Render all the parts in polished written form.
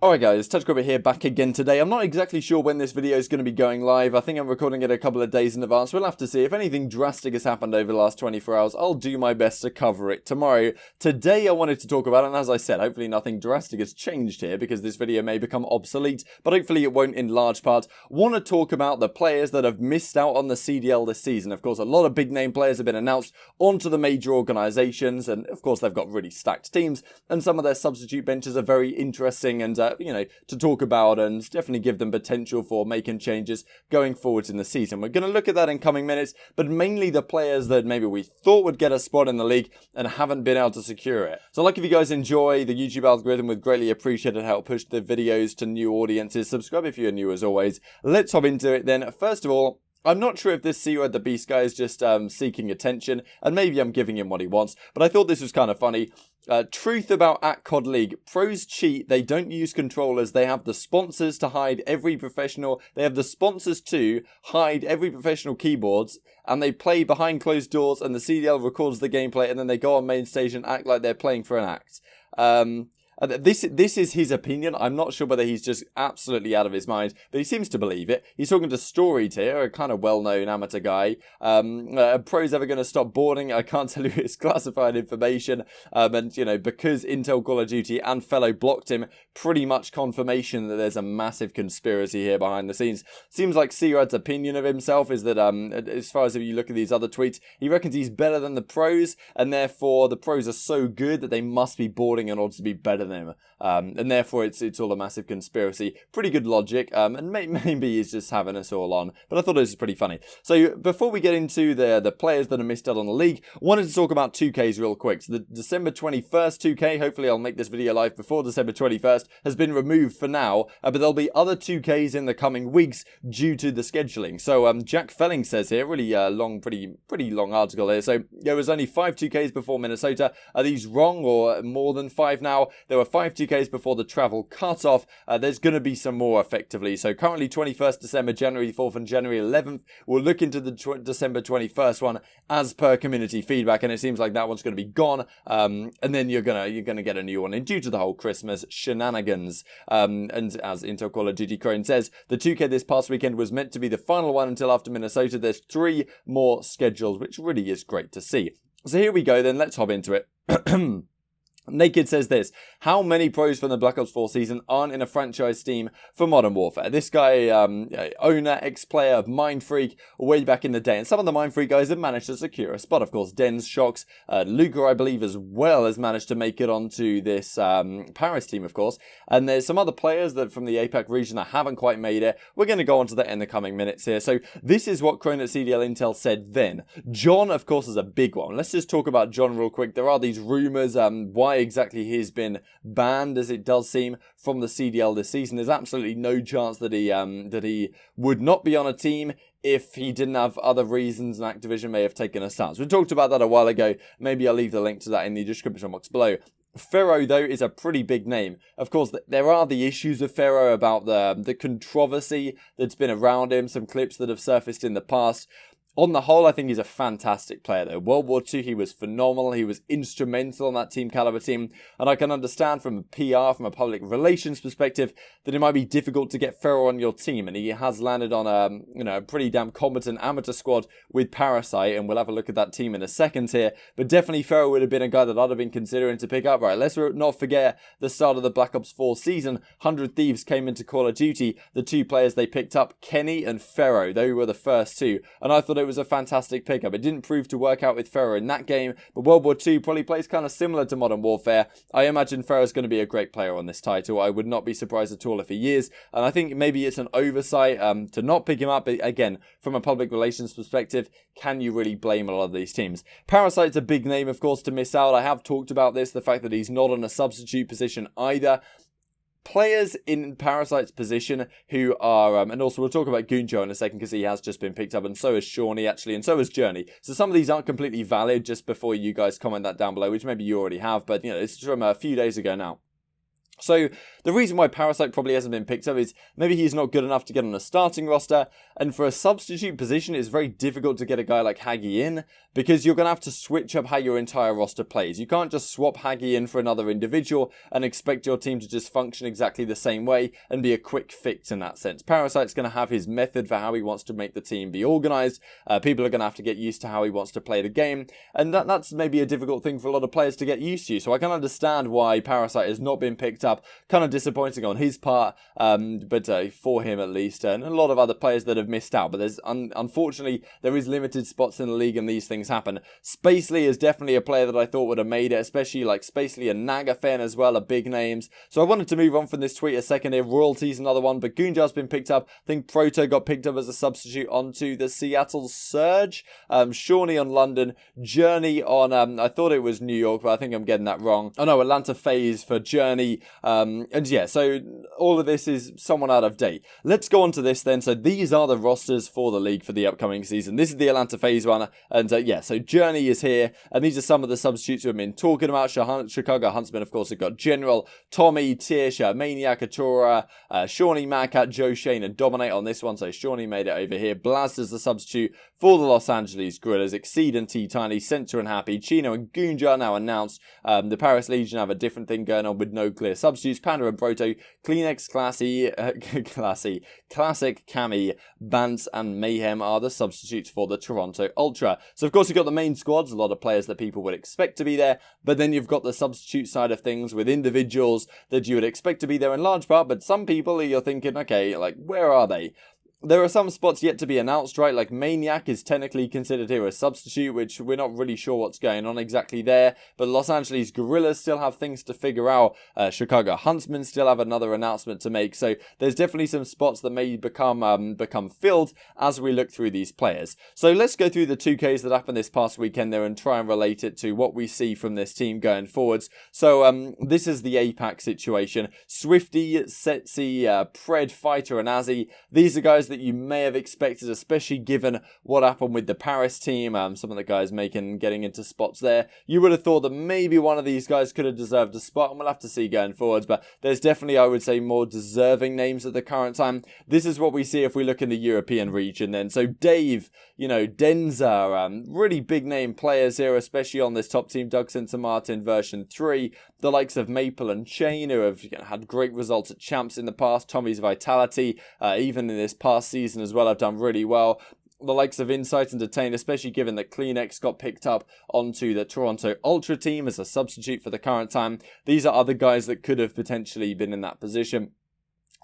Alright guys, TouchGrabber here, back again today. I'm not exactly sure when this video is going to be going live. I think I'm recording it a couple of days in advance. We'll have to see. If anything drastic has happened over the last 24 hours, I'll do my best to cover it tomorrow. Today I wanted to talk about, and as I said, hopefully nothing drastic has changed here because this video may become obsolete, but hopefully it won't in large part. Want to talk about the players that have missed out on the CDL this season. Of course, a lot of big name players have been announced onto the major organisations, and of course they've got really stacked teams, and some of their substitute benches are very interesting and to talk about and definitely give them potential for making changes going forwards in the season. We're going to look at that in coming minutes, but mainly the players that maybe we thought would get a spot in the league and haven't been able to secure it. So like if you guys enjoy the YouTube algorithm, we'd greatly appreciate it, help push the videos to new audiences. Subscribe if you're new as always. Let's hop into it then. First of all, I'm not sure if this Zero the Beast guy is just seeking attention, and maybe I'm giving him what he wants, but I thought this was kind of funny. Truth about @CoD League. Pros cheat. They don't use controllers. They have the sponsors to hide every professional. They have the sponsors to hide every professional keyboards, and they play behind closed doors, and the CDL records the gameplay, and then they go on main stage and act like they're playing for an act. This is his opinion. I'm not sure whether he's just absolutely out of his mind, but he seems to believe it. He's talking to Storied here, a kind of well-known amateur guy. Pro's ever going to stop boarding? I can't tell you his classified information. And, because Intel Call of Duty and Fellow blocked him, pretty much confirmation that there's a massive conspiracy here behind the scenes. Seems like Searad's opinion of himself is that, as far as if you look at these other tweets, he reckons he's better than the pros, and therefore the pros are so good that they must be boarding in order to be better than him. And therefore it's all a massive conspiracy. Pretty good logic, and maybe he's just having us all on, but I thought it was pretty funny. So before we get into the players that are missed out on the league, wanted to talk about 2Ks real quick. So the December 21st 2K, hopefully I'll make this video live before December 21st, has been removed for now, but there'll be other 2Ks in the coming weeks due to the scheduling. So Jack Felling says here, really long, pretty long article here. So there was only 5 2Ks before Minnesota. Are these wrong or more than 5 now? There were 5 2Ks before the travel cut-off. There's going to be some more effectively. So currently 21st December, January 4th and January 11th. We'll look into the December 21st one as per community feedback, and it seems like that one's going to be gone. And then you're gonna get a new one in due to the whole Christmas shenanigans. And as Intel Call of Duty Crone says, the 2K this past weekend was meant to be the final one until after Minnesota. There's 3 more scheduled, which really is great to see. So here we go then. Let's hop into it. Naked says this: how many pros from the Black Ops 4 season aren't in a franchise team for Modern Warfare? This guy, owner, ex-player of Mindfreak, way back in the day. And some of the Mindfreak guys have managed to secure a spot. Of course, Dens, Shocks, Luca, I believe, as well, has managed to make it onto this Paris team, of course. And there's some other players that from the APAC region that haven't quite made it. We're going to go on to that in the coming minutes here. So this is what Crone at CDL Intel said then. John, of course, is a big one. Let's just talk about John real quick. There are these rumors, why exactly he's been banned, as it does seem, from the CDL this season. There's absolutely no chance that he would not be on a team if he didn't have other reasons, and Activision may have taken a stance. We talked about that a while ago. Maybe I'll leave the link to that in the description box below. Pharaoh, though, is a pretty big name. Of course, there are the issues with Pharaoh about the controversy that's been around him, some clips that have surfaced in the past. On the whole, I think he's a fantastic player, though. World War II, he was phenomenal. He was instrumental on that Team Caliber team. And I can understand from a PR, from a public relations perspective, that it might be difficult to get Pharaoh on your team. And he has landed on a pretty damn competent amateur squad with Parasite. And we'll have a look at that team in a second here. But definitely Pharaoh would have been a guy that I'd have been considering to pick up. Right, let's not forget the start of the Black Ops 4 season. 100 Thieves came into Call of Duty. The 2 players they picked up, Kenny and Pharaoh. They were the first 2. And I thought it was a fantastic pickup. It didn't prove to work out with Pharaoh in that game, but World War II probably plays kind of similar to Modern Warfare. I imagine Pharaoh's going to be a great player on this title. I would not be surprised at all if he is, and I think maybe it's an oversight to not pick him up. But again, from a public relations perspective, can you really blame a lot of these teams? Parasite's a big name, of course, to miss out. I have talked about this, the fact that he's not on a substitute position either. Players in Parasite's position who are, and also we'll talk about Gunjo in a second because he has just been picked up, and so has Shawnee actually, and so has Journey. So some of these aren't completely valid, just before you guys comment that down below, which maybe you already have, but it's from a few days ago now. So the reason why Parasite probably hasn't been picked up is maybe he's not good enough to get on a starting roster, and for a substitute position it's very difficult to get a guy like Hagi in, because you're going to have to switch up how your entire roster plays. You can't just swap Hagi in for another individual and expect your team to just function exactly the same way and be a quick fix in that sense. Parasite's going to have his method for how he wants to make the team be organised. People are going to have to get used to how he wants to play the game, and that's maybe a difficult thing for a lot of players to get used to. So I can understand why Parasite has not been picked up. Kind of disappointing on his part, but for him at least, and a lot of other players that have missed out. But there's unfortunately there is limited spots in the league and these things happen. Spacely is definitely a player that I thought would have made it, especially like Spacely and Nagafen as well are big names. So I wanted to move on from this tweet a second here. Royalty's another one, but Goonjar's been picked up. I think Proto got picked up as a substitute onto the Seattle Surge. Shawnee on London, Journey on I thought it was New York, but I think I'm getting that wrong. Oh no, Atlanta FaZe for Journey. And yeah, so all of this is somewhat out of date. Let's go on to this then. So these are the rosters for the league for the upcoming season. This is the Atlanta FaZe one, and yeah, so Journey is here, and these are some of the substitutes we've been talking about. Chicago Huntsmen, of course, have got General, Tommy, Tish, Maniac, Atura, Shawnee, Madcat, Joe, Shane, and Dominate on this one. So Shawnee made it over here. Blast is the substitute for the Los Angeles Guerillas. Exceed and T-Tiny, Center and Happy, Chino and Goonjar now announced. The Paris Legion have a different thing going on with no clear substitutes. Panda and Proto, Kleenex, Classic, Cami, Bance, and Mayhem are the substitutes for the Toronto Ultra. So of course you've got the main squads, a lot of players that people would expect to be there, but then you've got the substitute side of things with individuals that you would expect to be there in large part, but some people you're thinking, okay, like where are they? There are some spots yet to be announced, right? Like Maniac is technically considered here a substitute, which we're not really sure what's going on exactly there. But Los Angeles Guerillas still have things to figure out. Chicago Huntsmen still have another announcement to make. So there's definitely some spots that may become filled as we look through these players. So let's go through the 2Ks that happened this past weekend there and try and relate it to what we see from this team going forwards. So this is the APAC situation. Swifty, Setsi, Pred, Fighter, and Azzy. These are guys that you may have expected, especially given what happened with the Paris team. Some of the guys getting into spots there. You would have thought that maybe one of these guys could have deserved a spot, and we'll have to see going forwards, but there's definitely, I would say, more deserving names at the current time. This is what we see if we look in the European region then. So Dave, Denza, really big name players here, especially on this top team, Doug St. Martin version 3. The likes of Maple and Chain, who have had great results at champs in the past. Tommy's Vitality, even in this past season as well, have done really well. The likes of Insight and Detain, especially given that Kleenex got picked up onto the Toronto Ultra team as a substitute for the current time. These are other guys that could have potentially been in that position.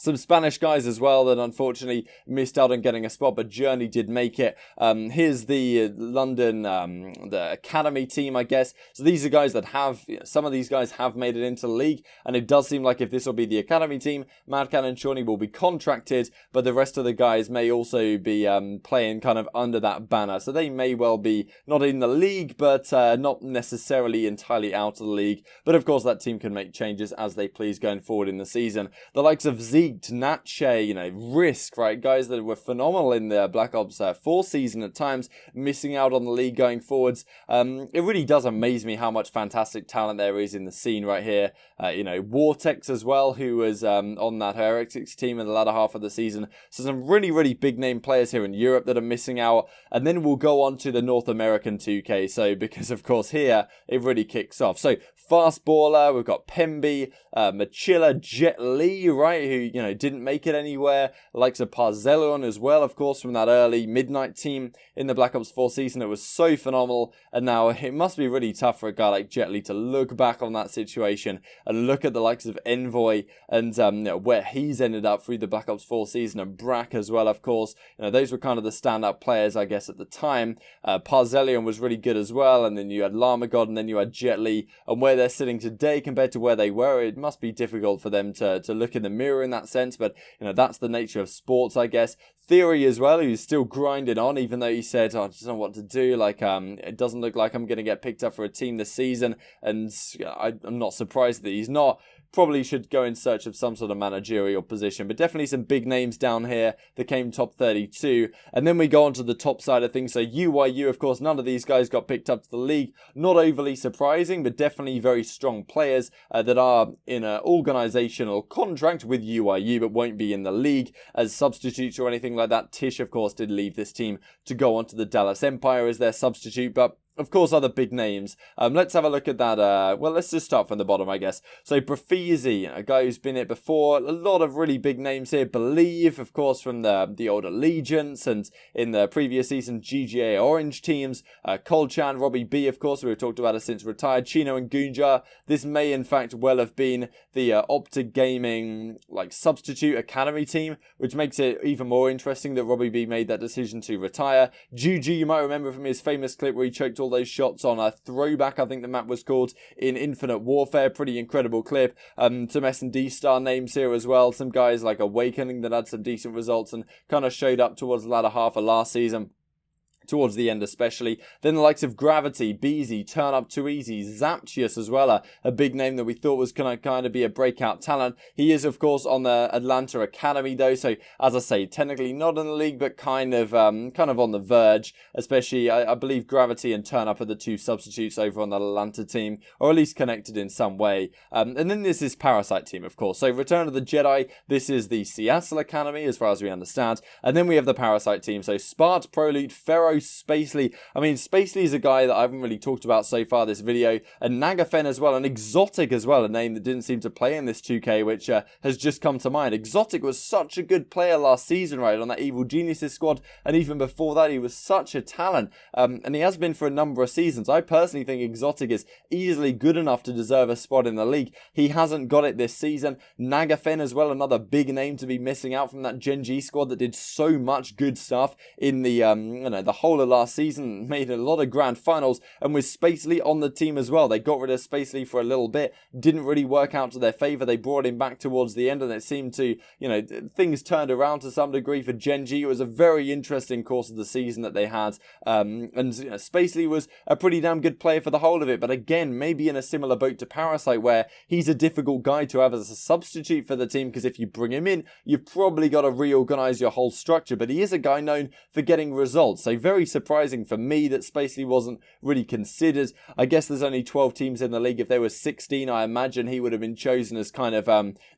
Some Spanish guys as well that unfortunately missed out on getting a spot, but Journey did make it. Here's the London, the Academy team, I guess. So these are guys that have, some of these guys have made it into the league, and it does seem like if this will be the Academy team, Madcan and Shawnee will be contracted, but the rest of the guys may also be playing kind of under that banner. So they may well be not in the league, but not necessarily entirely out of the league. But of course, that team can make changes as they please going forward in the season. The likes of Zeke, Natche, Risk, right? Guys that were phenomenal in the Black Ops 4 season at times, missing out on the league going forwards. It really does amaze me how much fantastic talent there is in the scene right here. Vortex as well, who was on that Heretics team in the latter half of the season. So some really, really big name players here in Europe that are missing out. And then we'll go on to the North American 2K. So because of course here, it really kicks off. So Fast Baller, we've got Pemby, Machilla, Jet Li, right, who, didn't make it anywhere. Likes of Parzellon as well, of course, from that early Midnight team in the Black Ops 4 season. It was so phenomenal, and now it must be really tough for a guy like Jet Li to look back on that situation and look at the likes of Envoy and where he's ended up through the Black Ops 4 season, and Brack as well, of course. Those were kind of the standout players, I guess, at the time. Parzellon was really good as well, and then you had Llama God, and then you had Jet Li, and where they're sitting today compared to where they were, it must be difficult for them to look in the mirror in that sense, but that's the nature of sports, I guess. Theory as well, who's still grinding on, even though he said, I just don't know what to do, it doesn't look like I'm going to get picked up for a team this season, and I'm not surprised that he's not. Probably should go in search of some sort of managerial position, but definitely some big names down here that came top 32. And then we go on to the top side of things. So UYU, of course, none of these guys got picked up to the league. Not overly surprising, but definitely very strong players that are in an organizational contract with UIU but won't be in the league as substitutes or anything like that. Tish, of course, did leave this team to go on to the Dallas Empire as their substitute, but of course, other big names. Let's have a look at that. Well, let's just start from the bottom, I guess. So, Profizi, a guy who's been here before. A lot of really big names here. Believe, of course, from the old Allegiance and in the previous season, GGA Orange teams. Kolchan, Robbie B, of course, we've talked about it since retired. Chino and Gunja. This may, in fact, well have been the OpTic Gaming substitute academy team, which makes it even more interesting that Robbie B made that decision to retire. Juju, you might remember from his famous clip where he choked all those shots on a throwback, I think the map was called, in Infinite Warfare. Pretty incredible clip. Some S&D star names here as well. Some guys like Awakening that had some decent results and kind of showed up towards the latter half of last season. Towards the end especially. Then the likes of Gravity, Beezy, Turn Up Too Easy, Zaptius as well, a big name that we thought was going to kind of be a breakout talent. He is, of course, on the Atlanta Academy though, so as I say, technically not in the league, but kind of on the verge. Especially, I believe Gravity and Turn Up are the two substitutes over on the Atlanta team, or at least connected in some way. And then this is Parasite team, of course. So Return of the Jedi, this is the Seattle Academy, as far as we understand. And then we have the Parasite team, so Spart, Prolute, Pharaoh, Spacely. I mean, Spacely is a guy that I haven't really talked about so far this video, and Nagafen as well, and Exotic as well, a name that didn't seem to play in this 2K, which has just come to mind. Exotic was such a good player last season, right, on that Evil Geniuses squad, and even before that, he was such a talent, and he has been for a number of seasons. I personally think Exotic is easily good enough to deserve a spot in the league. He hasn't got it this season. Nagafen as well, another big name to be missing out from that Gen G squad that did so much good stuff in the the whole of last season, made a lot of grand finals, and with Spacely on the team as well. They got rid of Spacely for a little bit, didn't really work out to their favor. They brought him back towards the end, and it seemed to, things turned around to some degree for Gen G. It was a very interesting course of the season that they had, and Spacely was a pretty damn good player for the whole of it, but again, maybe in a similar boat to Parasite, where he's a difficult guy to have as a substitute for the team, because if you bring him in, you've probably got to reorganize your whole structure, but he is a guy known for getting results, so very surprising for me that Spacely wasn't really considered. I guess there's only 12 teams in the league. If there were 16, I imagine he would have been chosen as kind of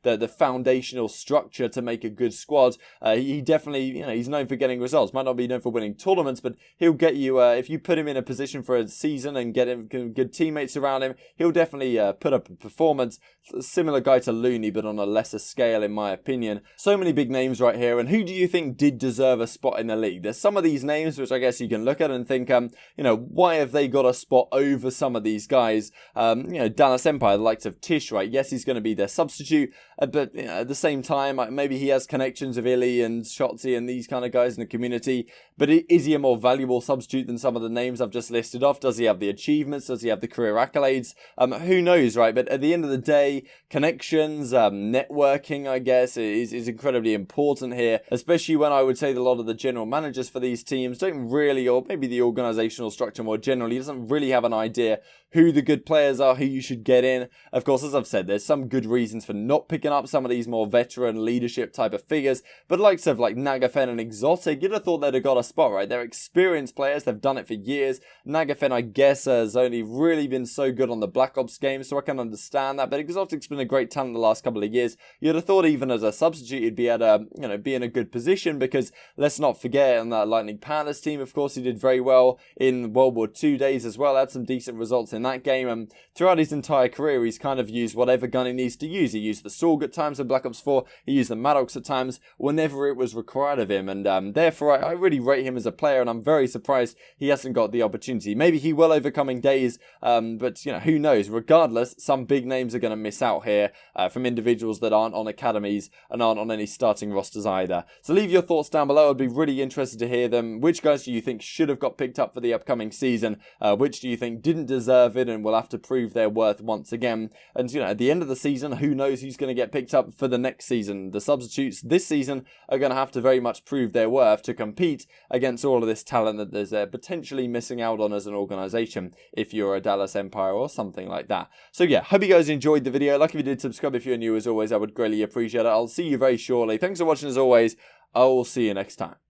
the foundational structure to make a good squad. He definitely, he's known for getting results. Might not be known for winning tournaments, but he'll get you, if you put him in a position for a season and get him good teammates around him, he'll definitely put up a performance. Similar guy to Looney, but on a lesser scale, in my opinion. So many big names right here, and who do you think did deserve a spot in the league? There's some of these names which I guess you can look at and think, why have they got a spot over some of these guys? Dallas Empire, the likes of Tish, right? Yes, he's going to be their substitute, but at the same time, maybe he has connections of Illy and Shotzi and these kind of guys in the community, but is he a more valuable substitute than some of the names I've just listed off? Does he have the achievements? Does he have the career accolades? Who knows, right? But at the end of the day, connections, networking, I guess, is incredibly important here, especially when I would say that a lot of the general managers for these teams don't really, or maybe the organizational structure more generally, doesn't really have an idea who the good players are, who you should get in. Of course, as I've said, there's some good reasons for not picking up some of these more veteran leadership type of figures, but likes of like Nagafen and Exotic, you'd have thought they'd have got a spot, right? They're experienced players, they've done it for years. Nagafen, I guess, has only really been so good on the Black Ops games, so I can understand that, but Exotic's been a great talent the last couple of years. You'd have thought even as a substitute, he'd be at a, be in a good position, because let's not forget, on that Lightning Panthers team, of course, he did very well in World War II days as well, had some decent results in that game, and throughout his entire career, he's kind of used whatever gun he needs to use. He used the Sorg at times in Black Ops 4, he used the Maddox at times, whenever it was required of him, and therefore, I really rate him as a player, and I'm very surprised he hasn't got the opportunity. Maybe he will over coming days, but, who knows? Regardless, some big names are going to miss out here from individuals that aren't on academies and aren't on any starting rosters either. So leave your thoughts down below. I'd be really interested to hear them. Which guys do you think should have got picked up for the upcoming season? Which do you think didn't deserve it and will have to prove their worth once again? And, at the end of the season, who knows who's going to get picked up for the next season? The substitutes this season are going to have to very much prove their worth to compete against all of this talent that there's potentially missing out on as an organization if you're a Dallas Empire or something like that. So yeah, hope you guys enjoyed the video. Like if you did, subscribe if you're new. As always, I would greatly appreciate it. I'll see you very shortly. Thanks for watching as always. I will see you next time.